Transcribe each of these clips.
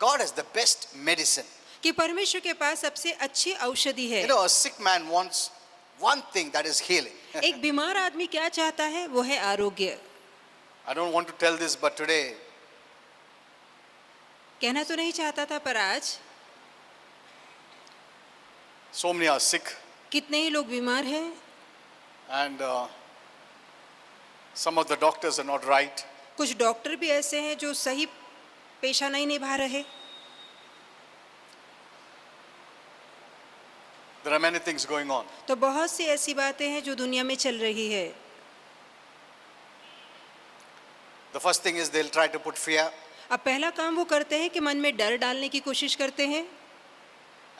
God has the best medicine. कि परमेश्वर के पास सबसे अच्छी औषधि है। You know, a sick man wants one thing, that is healing. एक बीमार आदमी क्या चाहता है? वो है आरोग्य। I don't want to tell this, but today कहना तो नहीं चाहता था, पर आज so many are sick, कितने ही लोग बीमार हैं, and some of the doctors are not right. कुछ डॉक्टर भी ऐसे हैं जो सही पेशा नहीं निभा रहे। There are many things going on. तो बहुत सी ऐसी बातें हैं जो दुनिया में चल रही है। The first thing is they'll try to put fear, अब पहला काम वो करते हैं कि मन में डर डालने की कोशिश करते हैं,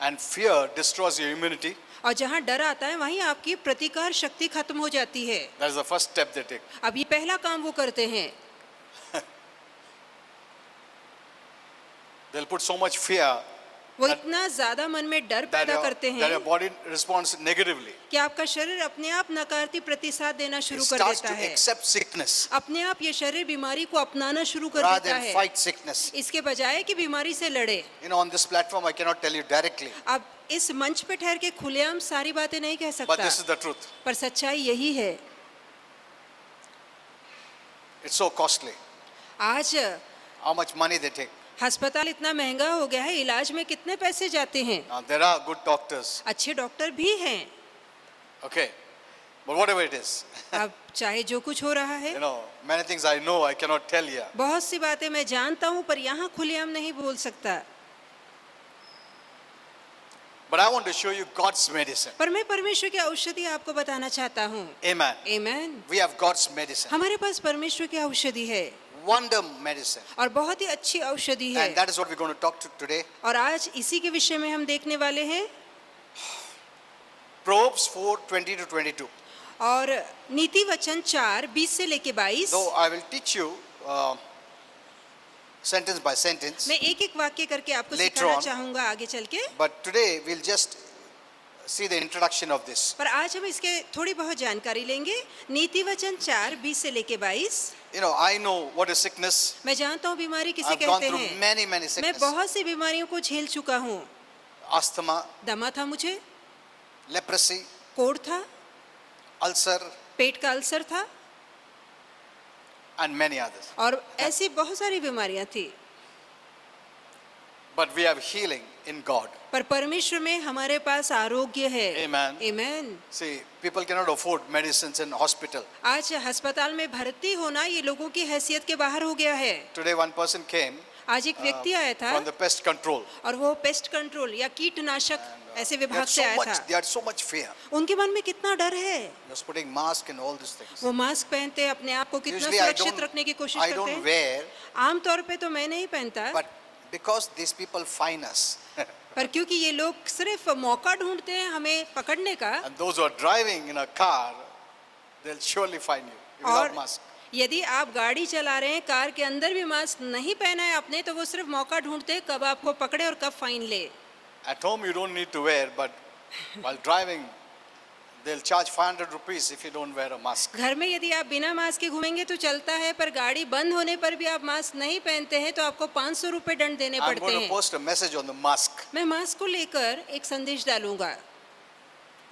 and fear destroys your immunity. और जहाँ डर आता है वहीं आपकी प्रतिकार शक्ति खत्म हो जाती है। That is the first step they take. अब ये पहला काम वो करते हैं। They'll put so much fear वो इतना ज्यादा मन में डर that पैदा करते your हैं body responds negatively. कि आपका शरीर अपने आप नकारात्मक प्रतिसाद देना It शुरू कर starts देता to है। accept sickness अपने आप ये शरीर बीमारी को अपनाना शुरू कर rather देता than है, fight sickness. इसके बजाय कि बीमारी से लड़े। You know, on this platform I cannot tell you directly, अब इस मंच पे ठहर के खुलेआम सारी बातें नहीं कह but सकता, this is the truth. पर सच्चाई यही है। It's so costly. आज How much money they take. अस्पताल इतना महंगा हो गया है, इलाज में कितने पैसे जाते हैं। Now, there are good doctors, अच्छे डॉक्टर भी हैं, okay, but whatever it is, अब चाहे जो कुछ हो रहा है। you know, many things I know I cannot tell you. बहुत सी बातें मैं जानता हूँ पर यहाँ खुलेआम नहीं बोल सकता। But I want to show you God's medicine. पर मैं परमेश्वर की औषधि आपको बताना चाहता हूँ। Amen. आमीन। We have God's medicine, हमारे पास परमेश्वर की औषधि है wonder medicine, और बहुत ही अच्छी औषधि है, and that is what we're going to talk to today. और आज इसी के विषय में हम देखने वाले हैं। Proverbs 4:20 to 22. और नीति वचन 4:20 से लेके 22। Though I will teach you sentence by sentence, मैं एक एक वाक्य करके आपको Later सिखाना on. चाहूंगा आगे चल के, but today we'll just see the introduction of this. पर आज हम इसके थोड़ी बहुत जानकारी लेंगे। नीति वचन 4:20 से लेके 22। You know, I know what is sickness. मैं जानता हूँ बीमारी किसे I've gone कहते through हैं। many मैं sicknesses. बहुत सी बीमारियों को झेल चुका हूँ। Asthma, दमा था मुझे, leprosy, कोढ़ था, ulcer, पेट का अल्सर था, and many others. और ऐसी बहुत सारी बीमारियां थी। But we have healing in God. पर परमेश्वर में हमारे पास आरोग्य है। Amen. आमीन। See, people cannot afford medicines in hospital. आज अस्पताल में भर्ती होना ये लोगों की हैसियत के बाहर हो गया है। Today one person came आज एक व्यक्ति आया था from the pest control. और वो पेस्ट कंट्रोल या कीटनाशक ऐसे They विभाग had से so आया much, था। they had so much fear. उनके मन में कितना डर है, Just putting mask and all these things. वो मास्क पहनते हैं, अपने आप को कितना Usually I सुरक्षित रखने की कोशिश I करते don't हैं। wear, आमतौर पे तो मैं नहीं पहनता, but because these people find us, पर क्योंकि ये लोग सिर्फ मौका ढूंढते हैं हमें पकड़ने का, and those who are driving in a car, they'll surely find you without और mask. यदि आप गाड़ी चला रहे हैं, कार के अंदर भी मास्क नहीं पहना है आपने, तो वो सिर्फ मौका ढूंढते हैं कब आपको पकड़े और कब फाइन ले। At home you don't need to wear, but while driving, they'll charge 500 rupees if you don't wear a mask. घर में यदि आप बिना मास्क के घूमेंगे तो चलता है, पर गाड़ी बंद होने पर भी आप मास्क नहीं पहनते हैं तो आपको 500 रुपए दंड देने I'm पड़ते going to हैं। post a message on the mask, मैं मास्क को लेकर एक संदेश डालूंगा।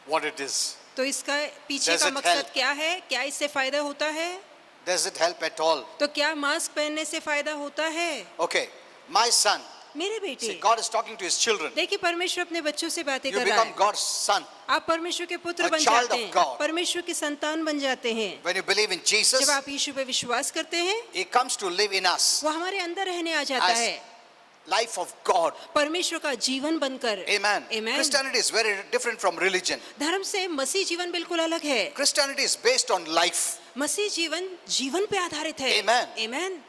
what it is. तो इसका पीछे Does का it मकसद help? क्या है, क्या इससे फायदा होता है, Does it help at all? तो क्या मास्क पहनने से फायदा होता है? Okay, my son, मेरे बेटे, see, God is talking to his children. देखिए परमेश्वर अपने बच्चों से बातें You कर रहा become है। God's son आप परमेश्वर के पुत्र A बन child जाते of हैं, God. परमेश्वर की संतान बन जाते हैं। when you believe in जब Jesus. आप यीशु पे विश्वास करते हैं, He comes to live in us वो हमारे अंदर रहने आ जाता as है, life of God. परमेश्वर का जीवन बनकर। Amen. Amen. Christianity is very different from religion. धर्म से मसीह जीवन बिल्कुल अलग है। Christianity is based on life. मसीह जीवन जीवन पे आधारित है। Amen. Amen.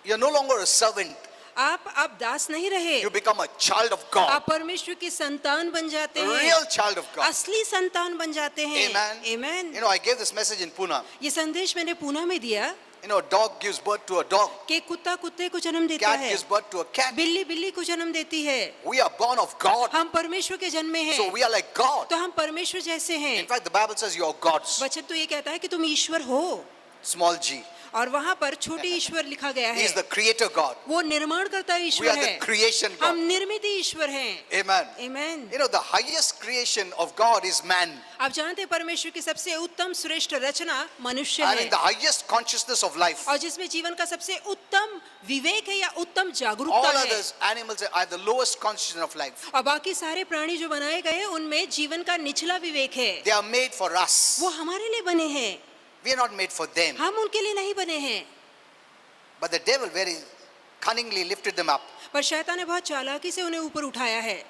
You're no longer a servant. आप दास नहीं रहे, You become a child of God. आप परमेश्वर की संतान बन जाते A हैं, real child of God. असली संतान बन जाते हैं। Amen. Amen. You know, I gave this message in Pune. ये संदेश मैंने पूना में दिया You know, a dog gives birth to a dog. कि कुत्ता कुत्ते को जन्म देता Cat है, gives birth to a cat. बिल्ली बिल्ली को जन्म देती है। We are born of God. हम परमेश्वर के जन्मे हैं, So we are like God. तो हम परमेश्वर जैसे हैं। In fact, the Bible says you are gods. वचन तो ये कहता है कि तुम ईश्वर हो, Small g. और वहाँ पर छोटे ईश्वर लिखा गया He है। is the creator God. वो निर्माणकर्ता We ईश्वर are the है, creation हम God. निर्मित ईश्वर हैं। Amen. Amen. You know, the highest creation of God is man. आप जानते हैं परमेश्वर की सबसे उत्तम श्रेष्ठ रचना मनुष्य And है, in the highest consciousness of life. और जिसमें जीवन का सबसे उत्तम विवेक है या उत्तम All जागरूकता है। others, animals are the lowest consciousness of life. और बाकी सारे प्राणी जो बनाए गए हैं उनमें जीवन का निचला विवेक है। They are made for us. वो हमारे लिए बने हैं, We are not made for them. हम उनके लिए नहीं बने हैं। But the devil very cunningly lifted them up. पर शैतान ने बहुत चालाकी से उन्हें ऊपर उठाया है।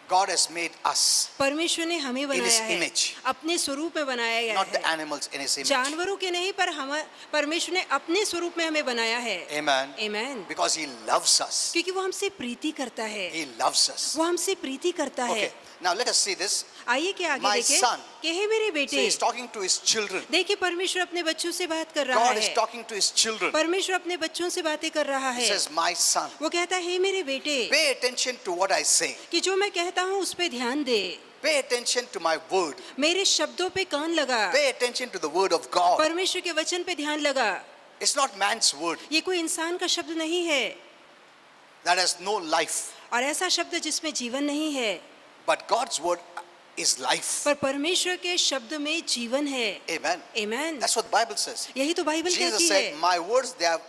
God has made us, परमेश्वर ने हमें his बनाया है, image. अपने स्वरूप में बनाया गया not the है। animals in his image. जानवरों के नहीं, पर हम परमेश्वर ने अपने स्वरूप में हमें बनाया है। Amen. Amen. Because he loves us. क्योंकि वो हमसे प्रीति करता है, He loves us. वो हमसे प्रीति करता है। Okay. Now let us see this. आइए कि आगे My देखें son. कि हे मेरे So बेटे। he's talking to his children. देखिए परमेश्वर अपने बच्चों से बात कर रहा God is है। talking to his children. परमेश्वर अपने बच्चों से बातें कर रहा He है। says, my son, वो कहता है हे मेरे बेटे, pay attention to what I say. कि जो मैं कहता हूँ उस पे ध्यान दे, Pay attention to my word. मेरे शब्दों पे कान लगा, Pay attention to the word of God. परमेश्वर के वचन पे ध्यान लगा। It's not man's word ये कोई इंसान का शब्द नहीं है, that has no life. और ऐसा शब्द जिसमें जीवन नहीं है, But God's word is life. पर परमेश्वर के शब्द में जीवन है। Amen. Amen. That's what the Bible says. यही तो बाइबल Jesus कहती said, है। my words, they have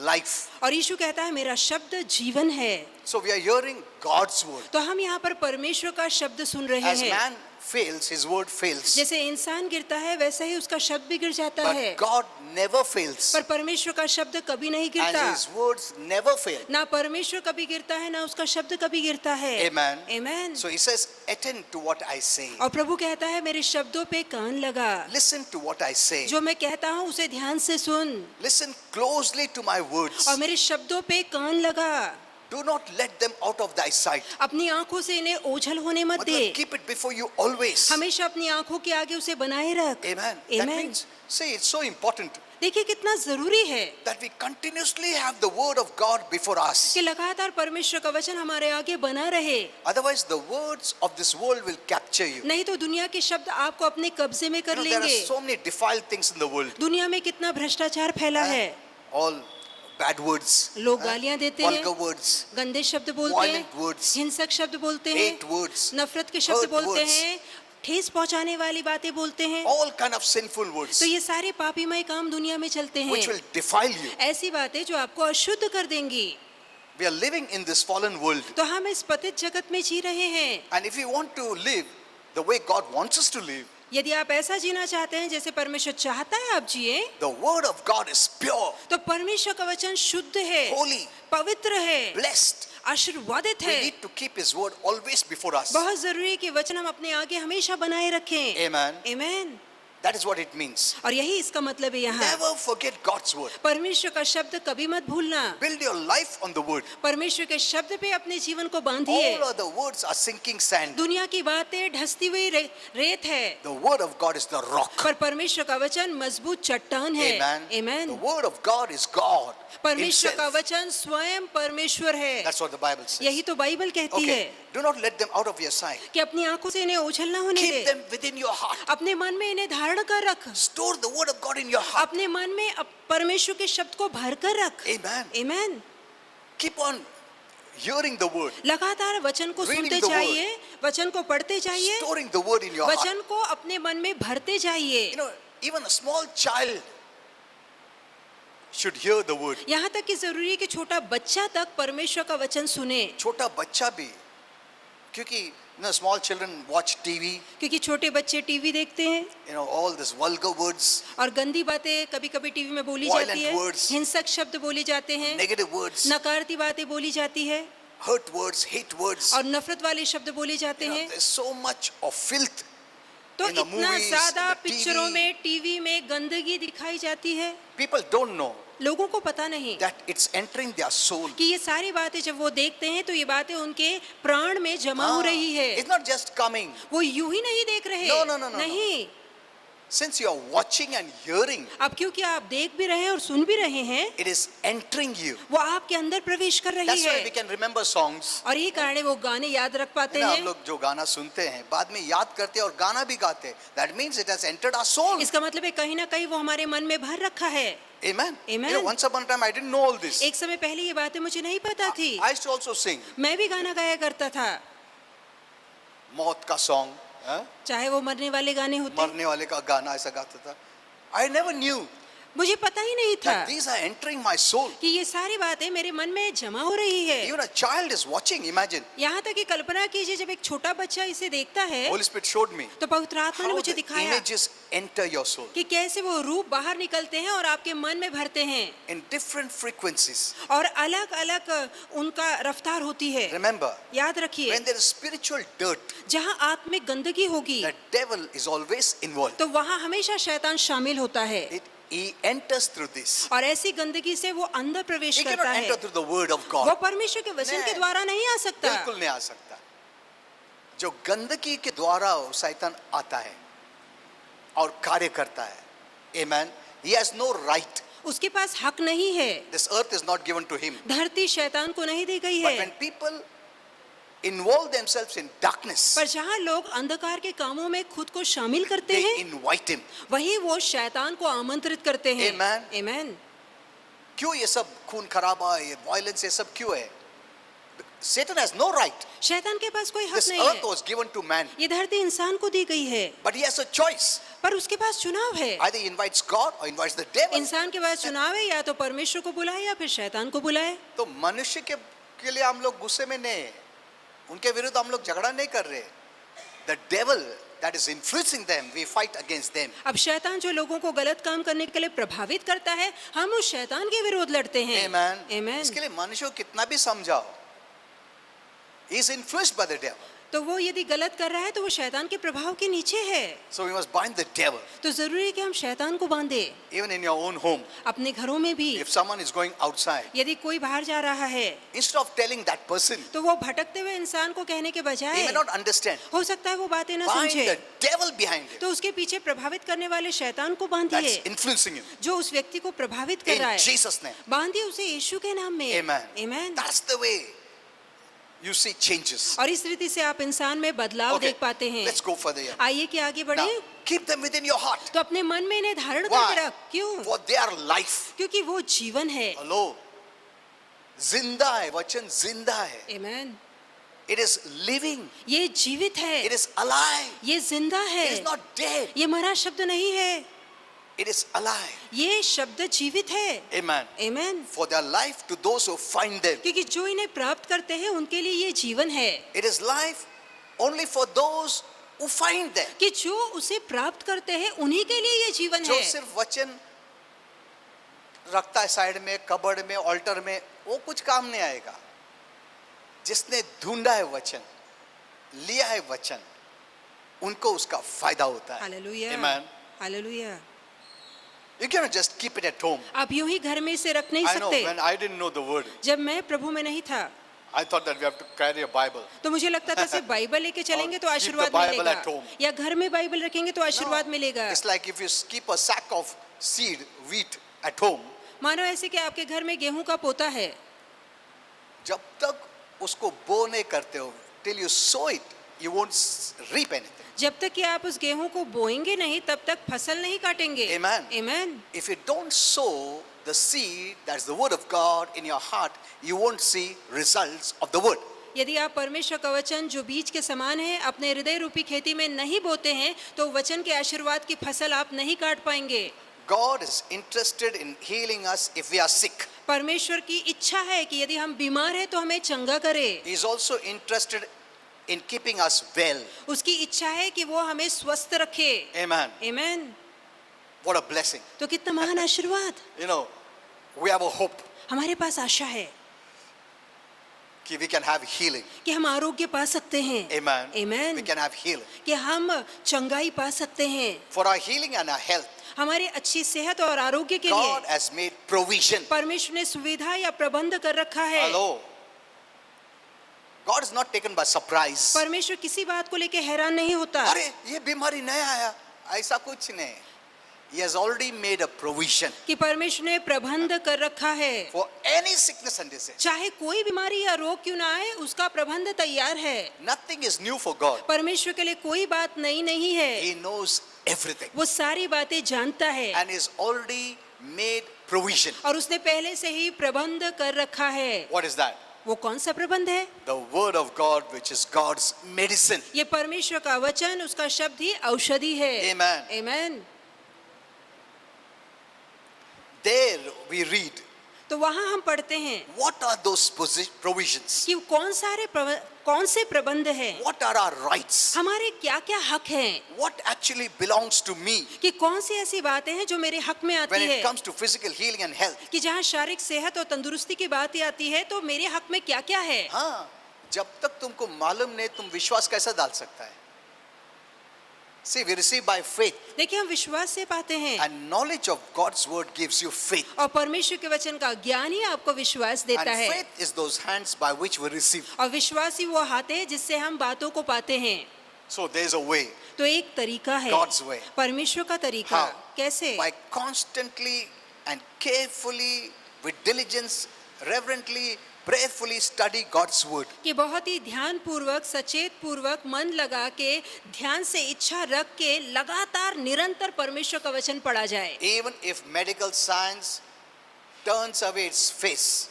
life. और यीशु कहता है मेरा शब्द जीवन है। So we are hearing God's word. तो हम यहाँ पर परमेश्वर का शब्द सुन रहे As हैं। man fails, his word fails. जैसे इंसान गिरता है वैसा ही उसका शब्द भी गिर जाता है, But God never fails. पर परमेश्वर का शब्द कभी नहीं And गिरता। his words never fail. ना परमेश्वर कभी गिरता है, ना उसका शब्द कभी गिरता है। Amen. Amen. So he says, attend to what I say. और प्रभु कहता है मेरे शब्दों पे कान लगा, Listen to what I say. जो मैं कहता हूँ उसे ध्यान से सुन, Listen closely to my words. और मेरे शब्दों पे कान लगा। Do not let them out of thy sight. अपनी आंखों से इन्हें ओझल होने मत दे, मतलब keep it before you always. हमेशा अपनी आंखों के आगे उसे बनाए रख। Amen. That Amen। means, see, it's so important देखिए कितना जरूरी है that we continuously have the word of God before us. कि लगातार परमेश्वर का वचन हमारे आगे बना रहे, Otherwise, the words of this world will capture you. नहीं तो दुनिया के शब्द आपको अपने कब्जे में कर You know, there are लेंगे। so many defiled things in the world. दुनिया में कितना भ्रष्टाचार फैला है, All bad words, लोग गालियां देते हैं, vulgar words, गंदे शब्द बोलते हैं, violent words, हिंसक शब्द बोलते हैं, hate words, नफरत के शब्द hurt बोलते words. हैं, ठेस पहुंचाने वाली बातें बोलते हैं। all kind of sinful words तो ये सारे पापीमय काम दुनिया में चलते which हैं, will defile you. ऐसी बातें जो आपको अशुद्ध कर देंगी। We are living in this fallen world. तो हम इस पतित जगत में जी रहे हैं। And if you want to live the way God wants us to live, यदि आप ऐसा जीना चाहते हैं जैसे परमेश्वर चाहता है आप जिए, the word of God is pure, तो परमेश्वर का वचन शुद्ध है, holy, पवित्र है, blessed. आशीर्वादित We है। need to keep his word always before us. बहुत जरूरी है कि वचन हम अपने आगे हमेशा बनाए रखें। Amen. Amen. That is what it means. और यही इसका मतलब है यहाँ, Never forget God's word. परमेश्वर का शब्द कभी मत भूलना। Build your life on the word. परमेश्वर के शब्द पे अपने जीवन को बांधिए। All other words are sinking sand. दुनिया की बातें ढसती हुई रेत है, The word of God is the rock. पर परमेश्वर का वचन मजबूत चट्टान है। Amen. The amen. word of God is God परमेश्वर का himself. वचन स्वयं परमेश्वर है। That's what the Bible says. यही तो बाइबल कहती है Okay. Do not let them out of your sight. कि अपनी आंखों से इन्हें ओझल ना होने Keep they, them within your heart. अपने मन में इन्हें धारण कर रख, Store the word of God in your heart. अपने मन में परमेश्वर के शब्द को भर कर रख। Amen. Amen. Keep on hearing the word. लगातार वचन को Reading सुनते the word. जाइए, वचन को पढ़ते जाइए, Storing the word in your heart. वचन को अपने मन में भरते जाइए। You know, even a small child should hear the word. यहाँ तक कि जरूरी है कि छोटा बच्चा तक परमेश्वर का वचन सुने, छोटा बच्चा भी, क्योंकि you know, small children watch TV, क्योंकि छोटे बच्चे टीवी देखते हैं you know, all this vulgar words, और गंदी बातें कभी कभी टीवी में बोली Violent जाती है, words. हिंसक शब्द बोले जाते हैं, negative words, नकारती बातें बोली जाती है hurt words, hate words. और नफरत वाले शब्द बोले जाते You know, हैं। there's so much of filth. तो in the इतना movies, ज्यादा in the पिक्चरों TV. में, टीवी में गंदगी दिखाई जाती है, People don't know लोगों को पता नहीं that it's entering their soul. कि ये सारी बातें जब वो देखते हैं तो ये बातें उनके प्राण में जमा हो रही है। It's not just coming. वो यूं ही नहीं देख रहे, No, no, no, no, no. नहीं, since you are watching and hearing, अब क्योंकि आप देख भी रहे हैं और सुन भी रहे हैं, it is entering you. वो आपके अंदर प्रवेश कर रही That's why we है, can remember songs. और यही कारण है वो गाने याद रख पाते हम हैं। लोग जो गाना सुनते हैं बाद में याद करते हैं और गाना भी गाते हैं. That means it has entered our soul. इसका मतलब है कहीं ना कहीं वो हमारे मन में भर रखा है। Amen. Amen. You know, once upon a time I didn't know all this. एक समय पहले ये बातें मुझे नहीं पता थी, I used to also sing मैं भी गाना गाया करता था, मौत का सॉन्ग, चाहे वो मरने वाले गाने होते, मरने वाले का गाना ऐसा गाता था. I never knew मुझे पता ही नहीं था that these are entering my soul. कि ये सारी बातें मेरे मन में जमा हो रही है। Even a child is watching. Imagine. यहाँ तक कि कल्पना कीजिए जब एक छोटा बच्चा इसे देखता है Holy Spirit showed me तो पवित्र आत्मा ने how मुझे the दिखाया images enter your soul कि कैसे वो रूप बाहर निकलते हैं और आपके मन में भरते हैं, in different frequencies. और अलग अलग उनका रफ्तार होती है। Remember, याद रखिए, when there is spiritual dirt, जहाँ आत्मिक गंदगी होगी the devil is always involved. तो वहाँ हमेशा शैतान शामिल होता है, He enters through this. और ऐसी गंदगी से वो अंदर प्रवेश He करता cannot है। enter through the word of वो God. परमेश्वर के वचन के नहीं। द्वारा नहीं आ सकता। बिल्कुल नहीं आ सकता. जो गंदगी के द्वारा शैतान आता है और कार्य करता है. Amen. He has no right. उसके पास हक नहीं है, This earth is not given to him. धरती शैतान को नहीं दी गई But है। when people involve themselves in darkness, पर जहाँ लोग अंधकार के कामों में खुद को शामिल करते they हैं, invite him. वही वो शैतान को आमंत्रित करते हैं। Amen. Amen. क्यों ये सब खून खराबा, ये वायलेंस, ये सब क्यों है? Satan has no right. शैतान के पास कोई हक This नहीं earth है। was given to man, ये धरती इंसान को दी गई है, but he has a choice. पर उसके पास चुनाव है। Either he invites God or invites the devil. इंसान के पास चुनाव है, या तो परमेश्वर को बुलाए या फिर शैतान को बुलाए। तो मनुष्य के लिए हम लोग गुस्से में नहीं हैं. उनके विरुद्ध हम लोग झगड़ा नहीं कर रहे. The devil that is influencing them, we fight against them. अब शैतान जो लोगों को गलत काम करने के लिए प्रभावित करता है, हम उस शैतान के विरोध लड़ते हैं। Amen. Amen. इसके लिए मनुष्य को कितना भी समझाओ, he is influenced by the devil. तो वो यदि गलत कर रहा है तो वो शैतान के प्रभाव के नीचे है। So we must bind the devil. तो जरूरी है कि हम शैतान को बांधे। Even in your own home, अपने घरों में भी if someone is going outside, यदि कोई बाहर जा रहा है instead of telling that person, तो वो भटकते हुए इंसान को कहने के he बजाय may not understand. हो सकता है वो बातें ना Bind समझे, the devil behind it. तो उसके पीछे प्रभावित करने वाले शैतान को That's बांधिए influencing him. जो उस व्यक्ति को प्रभावित कर रहा In है। Jesus' name. बांधिए उसे यीशु के नाम में। Amen. Amen. That's the way you see changes. और इस रीति से आप इंसान में बदलाव Okay, देख पाते हैं। let's go further here. आइए कि आगे Now, बढ़े। keep them within your heart. तो अपने मन में इन्हें धारण Why? करके रख। क्यों? For they are life. क्योंकि वो जीवन है। Hello. जिंदा है, वचन जिंदा है. Amen. It is living. ये जीवित है, It is alive. ये जिंदा है, It is not dead. ये मरा शब्द नहीं है, It is alive. ये शब्द जीवित है। Amen. Amen. For their life to those who find them. क्योंकि जो इन्हें प्राप्त करते हैं उनके लिए ये जीवन है। It is life only for those who find them. कि जो उसे प्राप्त करते हैं उन्हीं के लिए ये जीवन जो है। सिर्फ वचन रखता है साइड में, कबर्ड में, ऑल्टर में, वो कुछ काम नहीं आएगा. जिसने ढूंढा है वचन, लिया है वचन, उनको उसका फायदा होता है. Hallelujah. Amen. Hallelujah. You cannot just keep it at home. आप यूं ही घर में इसे रख नहीं I know सकते। when I didn't know the word, जब मैं प्रभु में नहीं था I thought that we have to carry a Bible. तो मुझे लगता था सिर्फ बाइबल लेके चलेंगे तो Keep the आशीर्वाद Bible मिलेगा, at home. या घर में बाइबल रखेंगे तो आशीर्वाद No. मिलेगा। It's like if you keep a sack of seed, wheat at home, मानो ऐसे कि आपके घर में गेहूं का पोता है, जब तक उसको बो नहीं करते हो, till you sow it, you won't reap anything. जब तक कि आप उस गेहूं को बोएंगे नहीं तब तक फसल नहीं काटेंगे। Amen. Amen. If you don't sow the seed, that's the word of God in your heart, you won't see results of the word. यदि आप परमेश्वर का वचन जो बीज के समान है अपने हृदय रूपी खेती में नहीं बोते हैं तो वचन के आशीर्वाद की फसल आप नहीं काट पाएंगे। God is interested in healing us if we are sick. परमेश्वर की इच्छा है कि यदि हम बीमार हैं तो हमें चंगा करे। He is also interested in keeping us well. उसकी इच्छा है कि वो हमें स्वस्थ रखे। Amen. Amen. What a blessing. तो कितना महान आशीर्वाद। You know, we have a hope हमारे पास आशा है कि we can have healing. कि हम आरोग्य पा सकते हैं। Amen. Amen. We can have healing. कि हम चंगाई पा सकते हैं। For our healing and our health, हमारी अच्छी सेहत और आरोग्य के God लिए has made provision. परमेश्वर ने सुविधा या प्रबंध कर रखा है। Hello. God is not taken by surprise. परमेश्वर किसी बात को लेके हैरान नहीं होता। अरे ये बीमारी नया आया, ऐसा कुछ नहीं. He has already made a provision कि परमेश्वर ने प्रबंध कर रखा है, for any sickness and disease. चाहे कोई बीमारी या रोग क्यों ना आए, उसका प्रबंध तैयार है. Nothing is new for God. परमेश्वर के लिए कोई बात नई नहीं है. He knows everything वो सारी बातें जानता है and is already made provision. और उसने पहले से ही प्रबंध कर रखा है. What is that? वो कौन सा प्रबंध है? The word of God, which is God's medicine. ये परमेश्वर का वचन, उसका शब्द ही औषधि है. Amen. Amen. There we read तो वहाँ हम पढ़ते हैं what are those provisions, कि कौन से प्रबंध है, what are our rights, हमारे क्या क्या हक हैं, what actually belongs to me कि कौन सी ऐसी बातें हैं जो मेरे हक में आती when it है, comes to physical healing and health. कि जहाँ शारीरिक सेहत और तंदुरुस्ती की बात आती है तो मेरे हक में क्या क्या है. हाँ, जब तक तुमको मालूम नहीं, तुम विश्वास कैसे डाल सकता है? See, we receive by faith, देखिए हम विश्वास से पाते हैं and knowledge of God's word gives you faith. और परमेश्वर के वचन का ज्ञान ही आपको विश्वास And देता है. faith is those hands by which we receive. और विश्वास ही वो हाथ है जिससे हम बातों को पाते हैं. So there is a way, तो एक तरीका है, God's way. परमेश्वर का तरीका. How? कैसे? By constantly and carefully, with diligence, reverently, prayerfully study God's word. कि बहुत ही ध्यान पूर्वक, सचेत पूर्वक, मन लगा के, ध्यान से इच्छा रख के लगातार निरंतर परमेश्वर का वचन पढ़ा जाए. Even if medical science turns away its face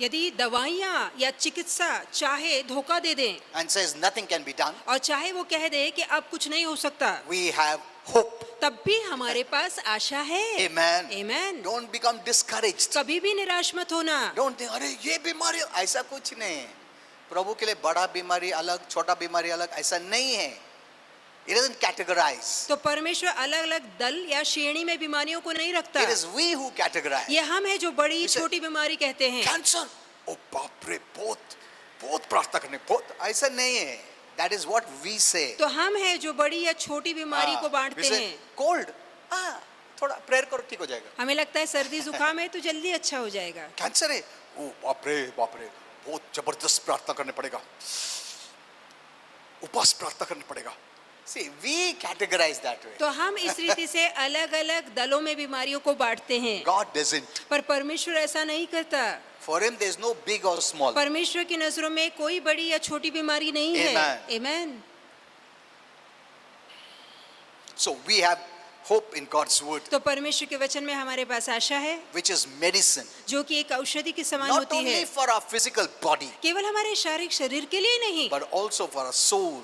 यदि दवाइयाँ या चिकित्सा चाहे धोखा दे दें and says nothing can be done, और चाहे वो कह दे कि अब कुछ नहीं हो सकता, we have hope. तब भी हमारे पास आशा है. Amen. Amen. Don't become discouraged. कभी भी निराश मत होना. Don't think, अरे ये बीमारी, ऐसा कुछ नहीं. प्रभु के लिए बड़ा बीमारी अलग, छोटा बीमारी अलग, ऐसा नहीं है. It doesn't categorize. तो परमेश्वर अलग अलग दल या श्रेणी में बीमारियों को नहीं रखता. It is we who categorize. ये हम है जो बड़ी He said, छोटी बीमारी कहते हैं. Cancer, oh बाप रे, बहुत प्रार्थना करने, बहुत, ऐसा नहीं है. That is what we say. तो हम है जो बड़ी या छोटी बीमारी को We बांटते say, हैं. cold, थोड़ा प्रेयर करो ठीक हो जाएगा. हमें लगता है सर्दी जुकाम है तो जल्दी अच्छा हो जाएगा. कैंसर है, ओ बाप रे, बहुत जबरदस्त प्रार्थना करने पड़ेगा, उपवास प्रार्थना करने पड़ेगा. See, we categorize that way. तो हम इस रीति से अलग अलग दलों में बीमारियों को बांटते हैं. God doesn't. पर परमेश्वर ऐसा नहीं करता. For him there is no big or small. परमेश्वर की नजरों में कोई बड़ी या छोटी बीमारी नहीं है. Amen. Amen. So we have hope in God's word, तो परमेश्वर के वचन में हमारे पास आशा है which is medicine, जो कि एक औषधि के समान not होती only है, for our physical body, केवल हमारे शारीरिक शरीर के लिए नहीं, but also for our soul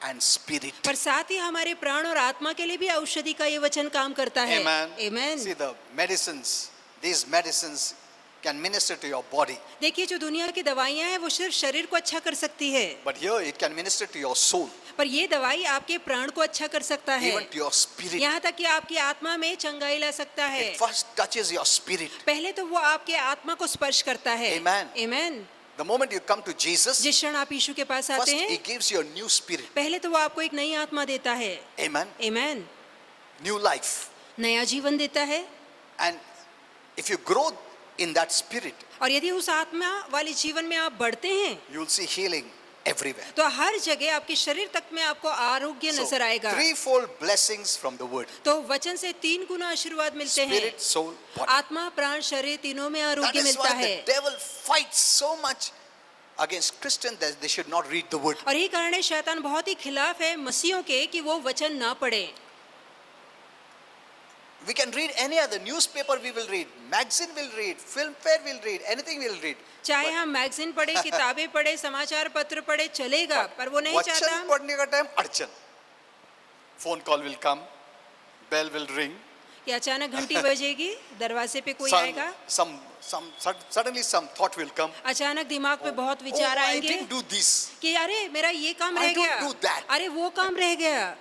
and spirit. पर साथ ही हमारे प्राण और आत्मा के लिए भी औषधि का ये वचन काम करता है. Amen. Amen. See, the medicines, these medicines can minister to your body, देखिए जो दुनिया की दवाइयाँ हैं वो सिर्फ शरीर को अच्छा कर सकती है, but here it can minister to your soul, पर ये दवाई आपके प्राण को अच्छा कर सकता है, even to your spirit. यहाँ तक कि आपकी आत्मा में चंगाई ला सकता है. It first touches your spirit. पहले तो वो आपके आत्मा को स्पर्श करता है. Amen. Amen. The moment you come to Jesus, जिस क्षण आप यीशु के पास first आते he हैं, gives you a new spirit. पहले तो वो आपको एक नई आत्मा देता है. Amen. Amen. New life. नया जीवन देता है. And if you grow in that spirit, और यदि उस आत्मा वाले जीवन में आप बढ़ते हैं you will see healing everywhere. तो हर जगह आपके शरीर तक में आपको आरोग्य So, नजर आएगा. threefold blessings from the word. तो वचन से 3 गुना आशीर्वाद मिलते हैं. Spirit, soul, body. आत्मा, प्राण, शरीर तीनों में That आरोग्य is मिलता why है. the devil fights so much against Christians that they should not read the word. और यही कारण है शैतान बहुत ही खिलाफ है मसीहों के कि वो वचन ना पढ़े. We can read any other newspaper, we will read, magazine will read, film fair will read, anything will read. चाहे हम मैगजीन पढ़े, किताबें पढ़े, समाचार पत्र पढ़े, चलेगा, पर वो नहीं चाहता वचन पढ़ने का टाइम अड़चन. Phone call will come, bell will ring. कि अचानक घंटी बजेगी, दरवाजे पे कोई आएगा, Suddenly some thought will come. अचानक दिमाग में बहुत Oh, विचार I आएंगे didn't do this. कि अरे मेरा ये काम I रह don't गया, do that. अरे वो काम रह गया.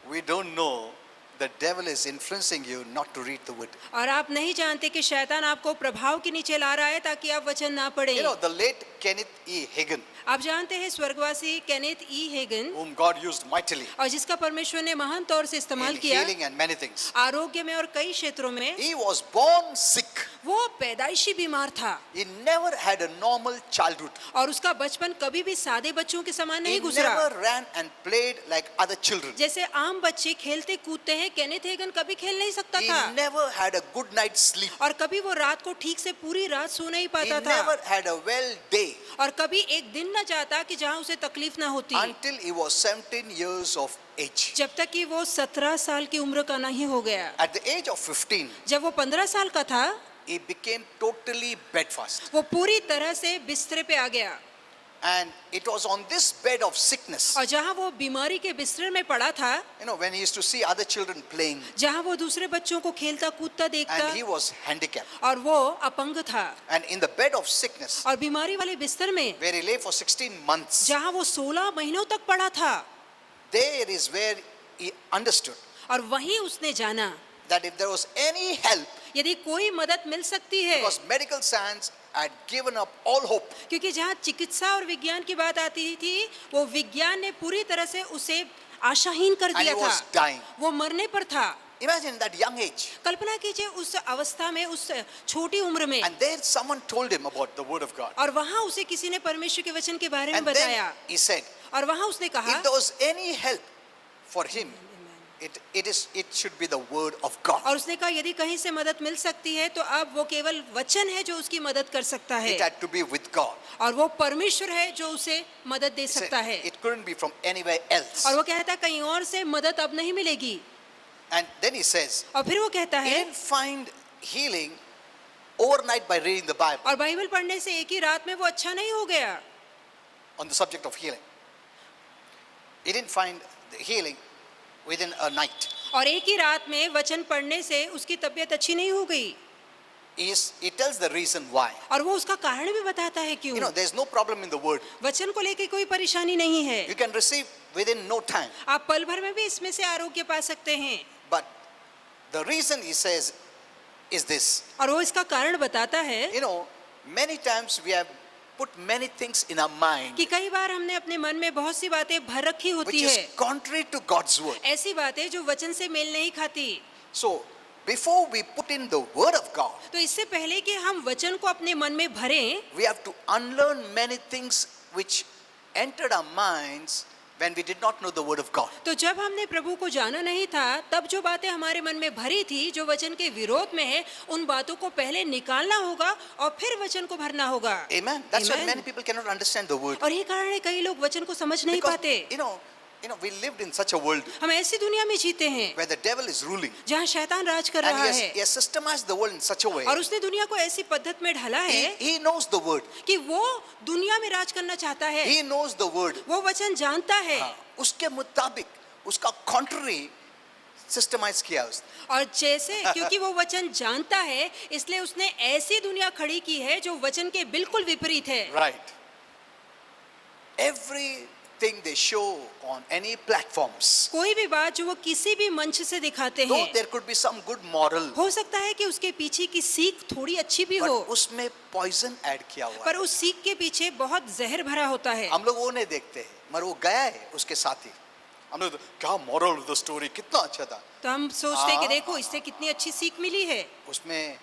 We don't know the devil is influencing you not to read the word. और आप नहीं जानते कि शैतान आपको प्रभाव के नीचे ला रहा है ताकि आप वचन ना You पढ़ें. know, the late Kenneth E. Hagin, आप जानते हैं स्वर्गवासी केनेथ ई Hagin, whom God used mightily और जिसका परमेश्वर ने महान तौर से इस्तेमाल in किया healing and many things. आरोग्य में और कई क्षेत्रों में. He was born sick. वो पैदाइशी बीमार था He never had a normal childhood. और उसका बचपन कभी भी सादे बच्चों के समान He नहीं गुजरा। never ran and played like other children. जैसे आम बच्चे खेलते कूदते हैं, केनेथ हेगन कभी खेल नहीं सकता He था never had a good night's sleep. और कभी वो रात को ठीक से पूरी रात सो नहीं He पाता never था had a well day और कभी एक दिन न जाता कि जहाँ उसे तकलीफ ना होती until he was 17 years of age. जब तक कि वो 17 साल की उम्र का नहीं हो गया। At the age of 15, जब वो 15 साल का था he became totally bedfast. वो पूरी तरह से बिस्तर पे आ गया And it was on this bed of sickness, और जहाँ वो बीमारी के बिस्तर में पड़ा था, when he used to see other children playing, जहाँ वो दूसरे बच्चों को खेलता कूदता देखता and he was handicapped. और वो अपंग था And in the bed of sickness, और बीमारी वाले बिस्तर में where he lay for 16 months, जहाँ वो 16 महीनों तक पड़ा था, there is where he understood और वहीं उसने जाना that if there was any help, यदि कोई मदद मिल सकती है, because medical science had given up all hope, क्योंकि जहाँ चिकित्सा और विज्ञान की बात आती थी, वो विज्ञान ने पूरी तरह से उसे आशाहीन कर and दिया he was था, dying. वो मरने पर था। Imagine that young age. कल्पना कीजिए उस अवस्था में, उस छोटी उम्र में, And there someone told him about the word of God. और वहाँ उसे किसी ने परमेश्वर के वचन के बारे में And then बताया he said, और वहाँ उसने कहा if there was any help for him, it should be the word of God. और उसने कहा यदि कहीं से मदद मिल सकती है तो अब वो केवल वचन है जो उसकी मदद कर सकता है It had to be with God. और वो परमेश्वर है जो उसे मदद दे He said, सकता है it couldn't be from anywhere else. और वो कहता है कहीं और से मदद अब नहीं मिलेगी। And then he says, और फिर वो कहता he है didn't find healing overnight by reading the Bible और बाइबल पढ़ने से एक ही रात में वो अच्छा नहीं हो गया। on the subject of healing. He didn't find the healing within a night. और एक ही रात में वचन पढ़ने से उसकी तबीयत अच्छी नहीं हो गई He tells the reason why. और वो उसका कारण भी बताता है क्यों। There's no problem in the word. वचन को लेके कोई परेशानी नहीं है, You can receive within no time. आप पल भर में भी इसमें से आरोग्य पा सकते हैं। But the reason he says is this. और वो इसका कारण बताता है Many times we have put many things in our mind कि कई बार हमने अपने मन में बहुत सी बातें भर रखी which होती is है, contrary to God's word. ऐसी बातें जो वचन से मेल नहीं खाती। So before we put in the word of God, तो इससे पहले कि हम वचन को अपने मन में भरें, we have to unlearn many things which entered our minds when we did not know the word of God. तो जब हमने प्रभु को जाना नहीं था, तब जो बातें हमारे मन में भरी थी जो वचन के विरोध में है, उन बातों को पहले निकालना होगा और फिर वचन को भरना होगा। Amen. That's why Amen. many people cannot understand the word. और ये कारण है कई लोग वचन को समझ नहीं Because पाते। we lived in such a world हम ऐसी दुनिया में जीते हैं where the devil is ruling, जहाँ शैतान राज कर and रहा he है has systemized the world in such a way. और उसने दुनिया को ऐसी पद्धत में ढाला है He knows the word. कि वो दुनिया में राज करना चाहता है। He knows the word. वो वचन जानता है उसके मुताबिक उसका contrary systemize किया उसने. और जैसे क्योंकि वो वचन जानता है इसलिए उसने ऐसी दुनिया खड़ी की है जो वचन के बिल्कुल विपरीत है। Right. Everything they show on any platforms, कोई भी बात जो वो किसी भी मंच से दिखाते though हैं, there could be some good moral, हो सकता है कि उसके पीछे की सीख थोड़ी अच्छी भी but हो, उसमें poison add किया हुआ पर है. उस सीख के पीछे बहुत जहर भरा होता है। हम लोग वो नहीं देखते हैं, मगर वो गया है उसके साथ ही. हम लोग क्या moral of the story, कितना अच्छा था. तो हम सोचते हैं कि देखो इससे कितनी अच्छी सीख मिली है, उसमें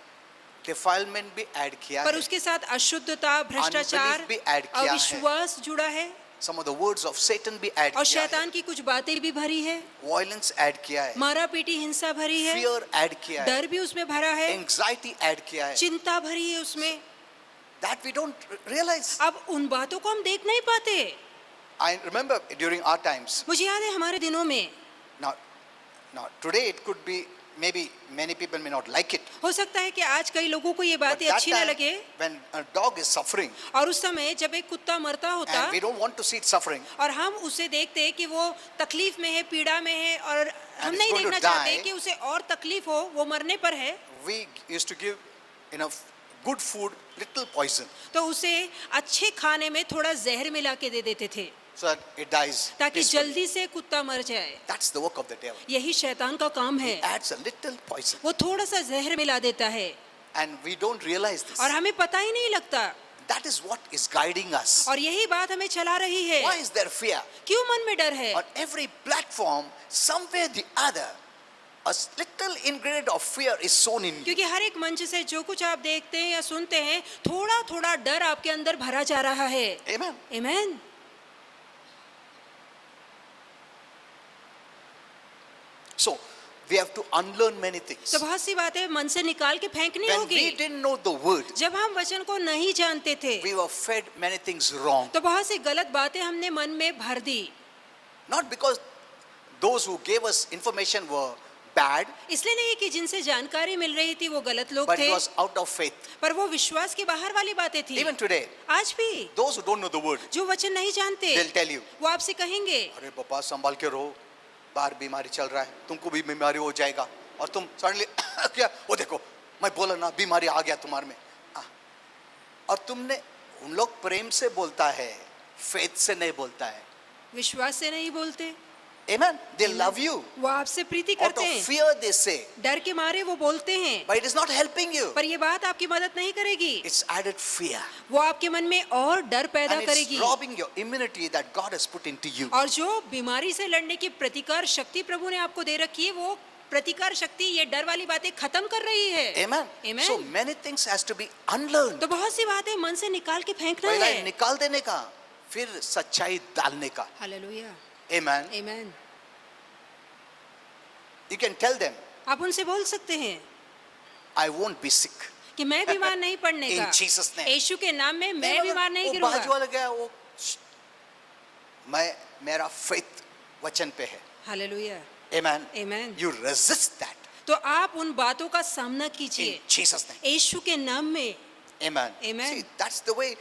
defilement भी add किया पर है. उसके साथ अशुद्धता, भ्रष्टाचार, Unbelief भी add किया है. अविश्वास जुड़ा है Some of the words of Satan भी add और किया है. शैतान की कुछ बातें भी भरी है, Violence add किया है. मारा पीटी हिंसा भरी है, Fear add किया है. डर भी उसमें भरा है, Anxiety add किया है. चिंता भरी है उसमें। That we don't realize. अब उन बातों को हम देख नहीं पाते। I remember during our times. मुझे याद है हमारे दिनों में, Now today it could be, maybe many people may not like it. हो सकता है कि आज कई लोगों को ये But बातें that अच्छी ना time, लगे, when a dog is suffering और उस समय जब एक कुत्ता मरता होता and we don't want to see it suffering, और हम उसे देखते कि वो तकलीफ में है, पीड़ा में है और हम it's नहीं going to देखना चाहते die, कि उसे और तकलीफ हो, वो मरने पर है, we used to give good food, little poison, तो उसे अच्छे खाने में थोड़ा जहर मिला के दे देते थे so that it dies ताकि peacefully. जल्दी से कुत्ता मर जाए। That's the work of the devil. यही शैतान का काम है, He adds a little poison वो थोड़ा सा जहर मिला देता है and we don't realize this. और हमें पता ही नहीं लगता, That is what is guiding us. और यही बात हमें चला रही है। Why is there fear? क्यों मन में डर है? On every platform, somewhere the other, a little ingredient of fear is sown in you. क्योंकि हर एक मंच से जो कुछ आप देखते हैं या सुनते हैं, थोड़ा थोड़ा डर आपके अंदर भरा जा रहा है। Amen. आमीन। So we have to unlearn many things. तो बहुत सी बातें मन से निकाल के फेंकनी When होगी। we didn't know the word, जब हम वचन को नहीं जानते थे, we were fed many things wrong. तो बहुत सी गलत बातें हमने मन में भर दी। Not because those who gave us information were bad, इसलिए नहीं कि जिनसे जानकारी मिल रही थी वो गलत लोग but थे, it was out of faith. पर वो विश्वास के बाहर वाली बातें थी। Even today, आज भी those who don't know the word, जो वचन नहीं जानते, they'll tell you, वो आपसे कहेंगे, अरे पापा संभाल के रहो, बाहर बीमारी चल रहा है, तुमको भी बीमारी हो जाएगा, और तुम सडनली क्या, वो देखो मैं बोला ना बीमारी आ गया तुम्हारे में। और तुमने, उन लोग प्रेम से बोलता है, फेथ से नहीं बोलता है। विश्वास से नहीं बोलते। Amen. They love you. वो आपसे प्रीति Out करते of हैं, fear they say, डर के मारे वो बोलते हैं, but it is not helping you. पर ये बात आपकी मदद नहीं करेगी। It's added fear. वो आपके मन में और डर पैदा And it's करेगी, robbing your immunity that God has put into you. और जो बीमारी से लड़ने की प्रतिकार शक्ति प्रभु ने आपको दे रखी है, वो प्रतिकार शक्ति ये डर वाली बातें खत्म कर रही है। Amen. Amen. So many things has to be unlearned. तो बहुत सी बातें मन से निकाल के फेंकना पहला है। निकाल देने का, फिर सच्चाई डालने का। हालेलुया। Amen. आमीन। You can tell them, आप उनसे बोल सकते हैं I won't be sick. कि मैं बीमार नहीं पड़ने In का, Jesus' name. यीशु के नाम में मैं बीमार नहीं वो बाजू गिरूंगा। वाला गया, वो मैं, मेरा faith वचन पे है। हालेलुया। Amen. आमीन। You resist that तो आप उन बातों का सामना in कीजिए Jesus' name. यीशु के नाम में। Amen. Amen. See, that's the way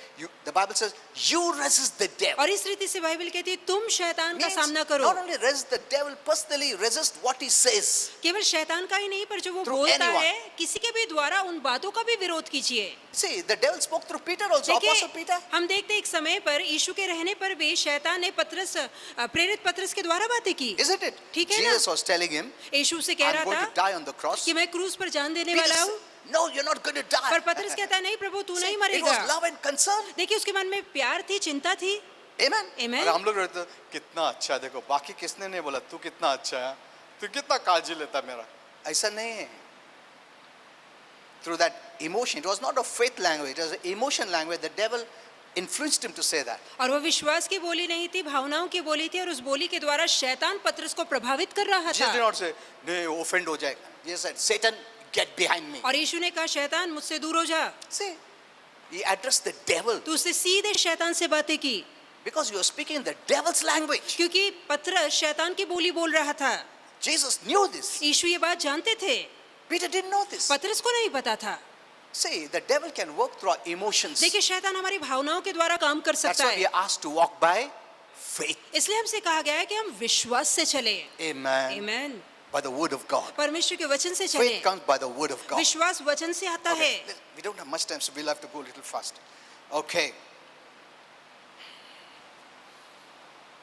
the Bible says, you resist the devil. और इस रीति से बाइबल कहती है तुम शैतान का Means सामना करो। not only resist the devil personally, resist what he says. केवल शैतान का ही नहीं, पर जो वो Through बोलता anyone. है किसी के भी द्वारा उन बातों का भी विरोध कीजिए। See, the devil spoke through Peter also, Apostle देखिए, Peter. हम देखते एक समय पर यीशु के रहने पर भी शैतान ने प्रेरित पतरस के द्वारा बातें की। Isn't it? ठीक है ना? Jesus was telling him, यीशु से कह I'm रहा going था to die on the cross. कि मैं क्रूस पर जान देने Peter वाला said, हूँ, no, you're not going to die. पर पतरस कहता है नहीं प्रभु तू See, नहीं it मरेगा। was love and concern. देखिए उसके मन में प्यार थी, चिंता थी। Amen. Amen. और हम लोग रहते हैं, कितना अच्छा है, देखो बाकी किसने नहीं बोला, तू कितना अच्छा है, तू कितना काळजी लेता मेरा। ऐसा नहीं है। Through that emotion, it was not a faith language, it was an emotion language. The devil influenced him to say that. और वो विश्वास की बोली नहीं थी, भावनाओं की बोली थी, और उस बोली के द्वारा शैतान पतरस को प्रभावित कर रहा Jesus did था। not say, नहीं offend हो जाएगा। Jesus said, Satan, get behind me. और यीशु ने कहा शैतान मुझसे दूर हो जा। See, he addressed the devil तो उससे सीधे शैतान से बातें की, because you are speaking the devil's language. क्योंकि पतरस शैतान की बोली बोल रहा था। Jesus knew this. यीशु ये बात जानते थे, Peter didn't know this. पतरस को नहीं पता था। See, the devil can work through our emotions. देखिए शैतान हमारी भावनाओं के द्वारा काम कर That's सकता why we है, are asked to walk by faith. इसलिए हमसे कहा गया है कि हम विश्वास से चले। Amen. आमीन। By the word of God. परमेश्वर के वचन से चले। Faith comes by the word of God. विश्वास वचन से आता है। Okay, we don't have much time, so we'll have to go a little fast. Okay.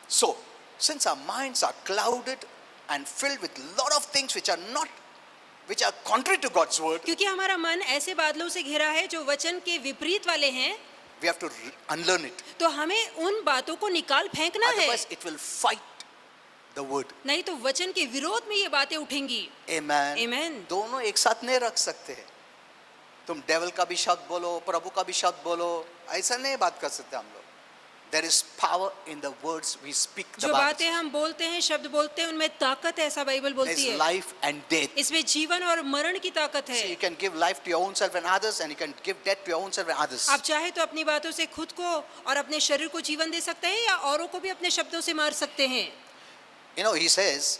So, since our minds are clouded and filled with a lot of things which are contrary to God's word, क्योंकि हमारा मन ऐसे बादलों से घिरा है जो वचन के विपरीत वाले हैं, we have to unlearn it. तो हमें उन बातों को निकाल फेंकना है, Otherwise, it will fight the word. नहीं तो वचन के विरोध में ये बातें उठेंगी। Amen. Amen. दोनों एक साथ नहीं रख सकते हैं। तुम डेविल का भी शब्द बोलो, प्रभु का भी शब्द बोलो, ऐसा नहीं बात कर सकते हम लोग। There is power in the words we speak. The जो Bible बातें हम बोलते हैं, शब्द बोलते हैं, उनमें ताकत है, ऐसा बाइबल says बोलती है। life and death. इसमें जीवन और मरण की ताकत So है। you can give life to your own self and others, and you can give death to your own self and others. आप चाहे तो अपनी बातों से खुद को और अपने शरीर को जीवन दे सकते हैं, या औरों को भी अपने शब्दों से मार सकते हैं। You know, he says,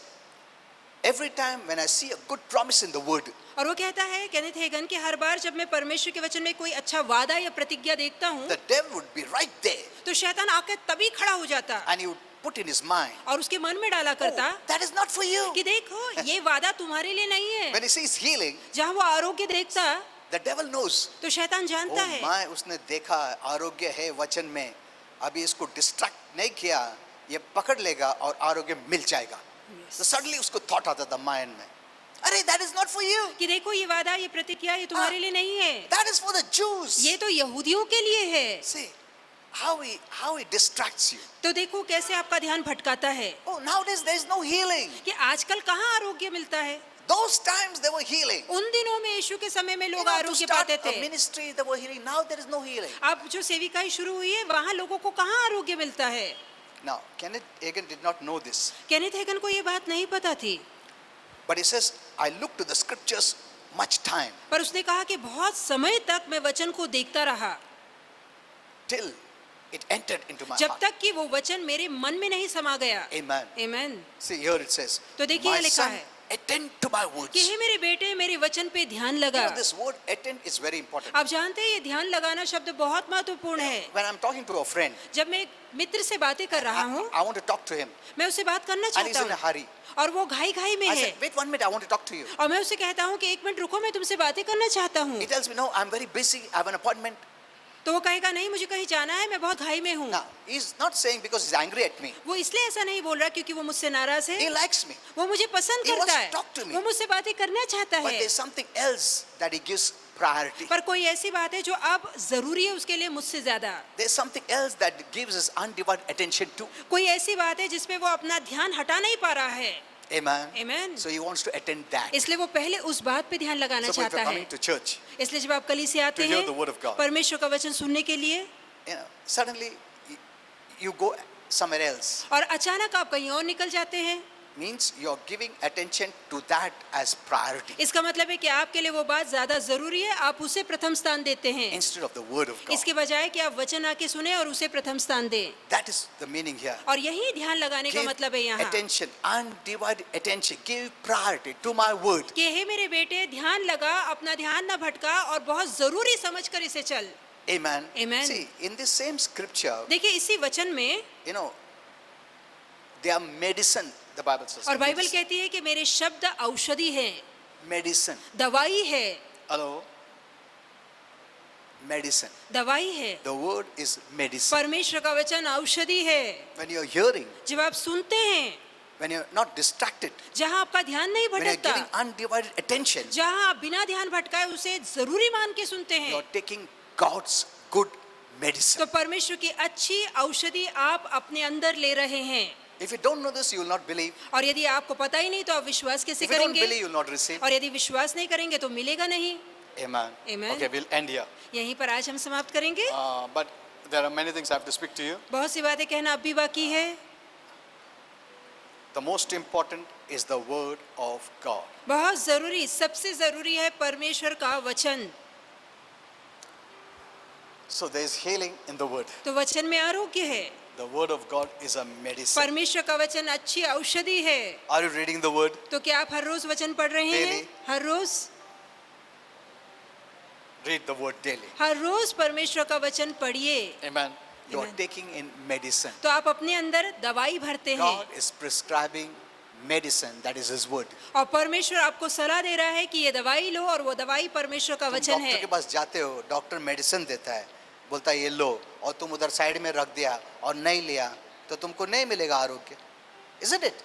every time when I see a good promise in the word, और वो कहता है केनेथ हेगन कि हर बार जब मैं परमेश्वर के वचन में कोई अच्छा वादा या प्रतिज्ञा देखता हूँ, the devil would be right there, तो शैतान आके तभी खड़ा हो जाता and he would put in his mind, और उसके मन में डाला करता oh, that is not for you. कि देखो ये वादा तुम्हारे लिए नहीं है। When he sees healing, जहाँ वो आरोग्य देखता, the devil knows. तो शैतान जानता Oh है my, उसने देखा आरोग्य है वचन में, अभी इसको डिस्ट्रैक्ट नहीं किया, ये पकड़ लेगा और आरोग्य मिल जाएगा। So suddenly उसको thought आता था माइंड में, अरे that is not for you. कि देखो ये वादा, ये प्रतिज्ञा, ये तुम्हारे लिए नहीं है, That is for the Jews. ये तो यहूदियों के लिए है। See how he distracts you. तो देखो कैसे आपका ध्यान भटकाता है Oh, nowadays there is no healing. कि आजकल कहाँ आरोग्य मिलता है। Those times they were healing. उन दिनों में यीशु के समय में You लोग know, to आरोग्य start पाते a थे। ministry, they were healing. Now there is no healing. अब जो सेविकाई शुरू हुई है वहाँ लोगों को कहाँ आरोग्य मिलता है? Now, Kenneth Hagin did not know this, Kenneth Hagin को ये बात नहीं पता थी, but he says, I looked to the scriptures much time पर उसने कहा कि बहुत समय तक मैं वचन को देखता रहा till it entered into my जब heart. तक कि वो वचन मेरे मन में नहीं समा गया। Amen. Amen. See, here it says, तो देखिए my यहाँ लिखा son, है attend to my words. कि हे मेरे बेटे मेरे वचन पे ध्यान You लगा। know, this word attend is very important. आप जानते हैं ये ध्यान लगाना शब्द बहुत महत्वपूर्ण है। When I'm talking to a friend, जब मैं एक मित्र से बातें कर रहा हूँ, I want to talk to him, मैं उससे बात करना and he's चाहता in a हूँ hurry. और वो घाई घाई में I है said, wait 1 minute, I want to talk to you. और मैं उसे कहता हूँ कि एक मिनट रुको, मैं तुमसे बातें करना चाहता हूँ। He tells me, no, I'm very busy, I have an appointment. तो वो कहेगा नहीं मुझे कहीं जाना है, मैं बहुत घाई में हूँ। Now, he's not saying because he's angry at me. वो इसलिए ऐसा नहीं बोल रहा क्योंकि वो मुझसे नाराज He है, likes me. वो मुझे पसंद He wants करता to है, talk to me. वो मुझसे बातें करना चाहता But है, there's something else that he gives priority. पर कोई ऐसी बात है जो अब जरूरी है उसके लिए मुझसे ज्यादा। There's something else that gives his undivided attention to. कोई ऐसी बात है जिसपे वो अपना ध्यान हटा नहीं पा रहा है। Amen. Amen. So he wants to attend that. इसलिए वो पहले उस बात पे ध्यान लगाना So if चाहता you're है। coming to church, इसलिए जब आप कलीसिया से आते to hear हैं the word of God, परमेश्वर का वचन सुनने के लिए suddenly you go somewhere else. और अचानक आप कहीं और निकल जाते हैं, Means you're giving attention to that as priority इसका मतलब है कि आपके लिए वो बात ज्यादा जरूरी है, आप उसे प्रथम स्थान देते हैं instead of the word of God. इसके बजाय कि आप वचन आके सुने और उसे प्रथम स्थान दें। That is the meaning here. और यही ध्यान लगाने का Give मतलब है यहाँ attention, undivided attention. Give priority to my word. कि हे मेरे बेटे ध्यान लगा, अपना ध्यान न भटका और बहुत जरूरी समझकर इसे चल। Amen. Amen. See, in this same scripture, देखिए इसी वचन में you know, they are medicine. The Bible says. और बाइबल कहती है कि मेरे शब्द औषधि है, Medicine. दवाई है, Hello. Medicine. दवाई है। The word is medicine. परमेश्वर का वचन औषधि है। When you're hearing, जब आप सुनते हैं, when you're not distracted, जहाँ आपका ध्यान नहीं when you're भटकता, giving undivided attention, जहाँ आप बिना ध्यान भटकाए उसे जरूरी मान के सुनते हैं, you're taking God's good medicine. तो परमेश्वर की अच्छी औषधि आप अपने अंदर ले रहे हैं। If you don't know this, you will not believe. और यदि आपको पता ही नहीं तो आप विश्वास कैसे If you don't करेंगे? believe, you will not receive. और यदि विश्वास नहीं करेंगे तो मिलेगा नहीं। Amen. Amen. Okay, we'll end here. यहीं पर आज हम समाप्त करेंगे। But there are many things I have to speak to you. बहुत सी बातें कहना अब भी बाकी है। The most important is the word of God. बहुत जरूरी, सबसे जरूरी है परमेश्वर का वचन। So there is healing in the word. तो वचन में आरोग्य है। The word of God is a medicine. परमेश्वर का वचन अच्छी औषधि है। Are you reading the word? तो क्या आप हर रोज वचन पढ़ रहे हैं? Daily. Her rose, Read the word daily. हर रोज परमेश्वर का वचन पढ़िए। Amen. You are Amen. taking in medicine. तो आप अपने अंदर दवाई भरते हैं God is prescribing medicine, that is His word. और परमेश्वर आपको सलाह दे रहा है कि ये दवाई लो और वो दवाई परमेश्वर का तुम वचन डॉक्टर है। के पास जाते हो, डॉक्टर मेडिसिन देता है, बोलता है ये लो, और तुम उधर साइड में रख दिया और नहीं लिया तो तुमको नहीं मिलेगा आरोग्य। Isn't it?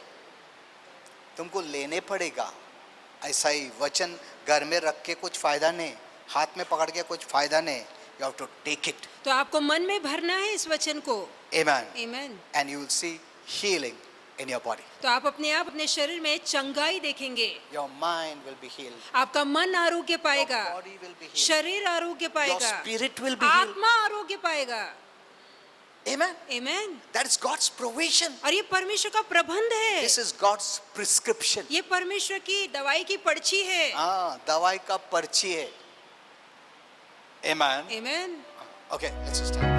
तुमको लेने पड़ेगा। ऐसा ही वचन घर में रख के कुछ फायदा नहीं, हाथ में पकड़ के कुछ फायदा नहीं। You have to take it. तो आपको मन में भरना है इस वचन को। Amen. आमीन। And you will see healing in your body. तो आप अपने आप अपने शरीर में चंगाई देखेंगे। Your mind will be healed. आपका मन आरोग्य पाएगा, Your body will be healed. शरीर आरोग्य Your पाएगा, spirit will be healed. आत्मा आरोग्य पाएगा। Amen. आमीन। That is God's provision. और ये परमेश्वर का प्रबंध है, This is God's prescription. ये परमेश्वर की दवाई की पर्ची है। हाँ, दवाई का पर्ची है। Amen. आमीन। Okay, let's stand.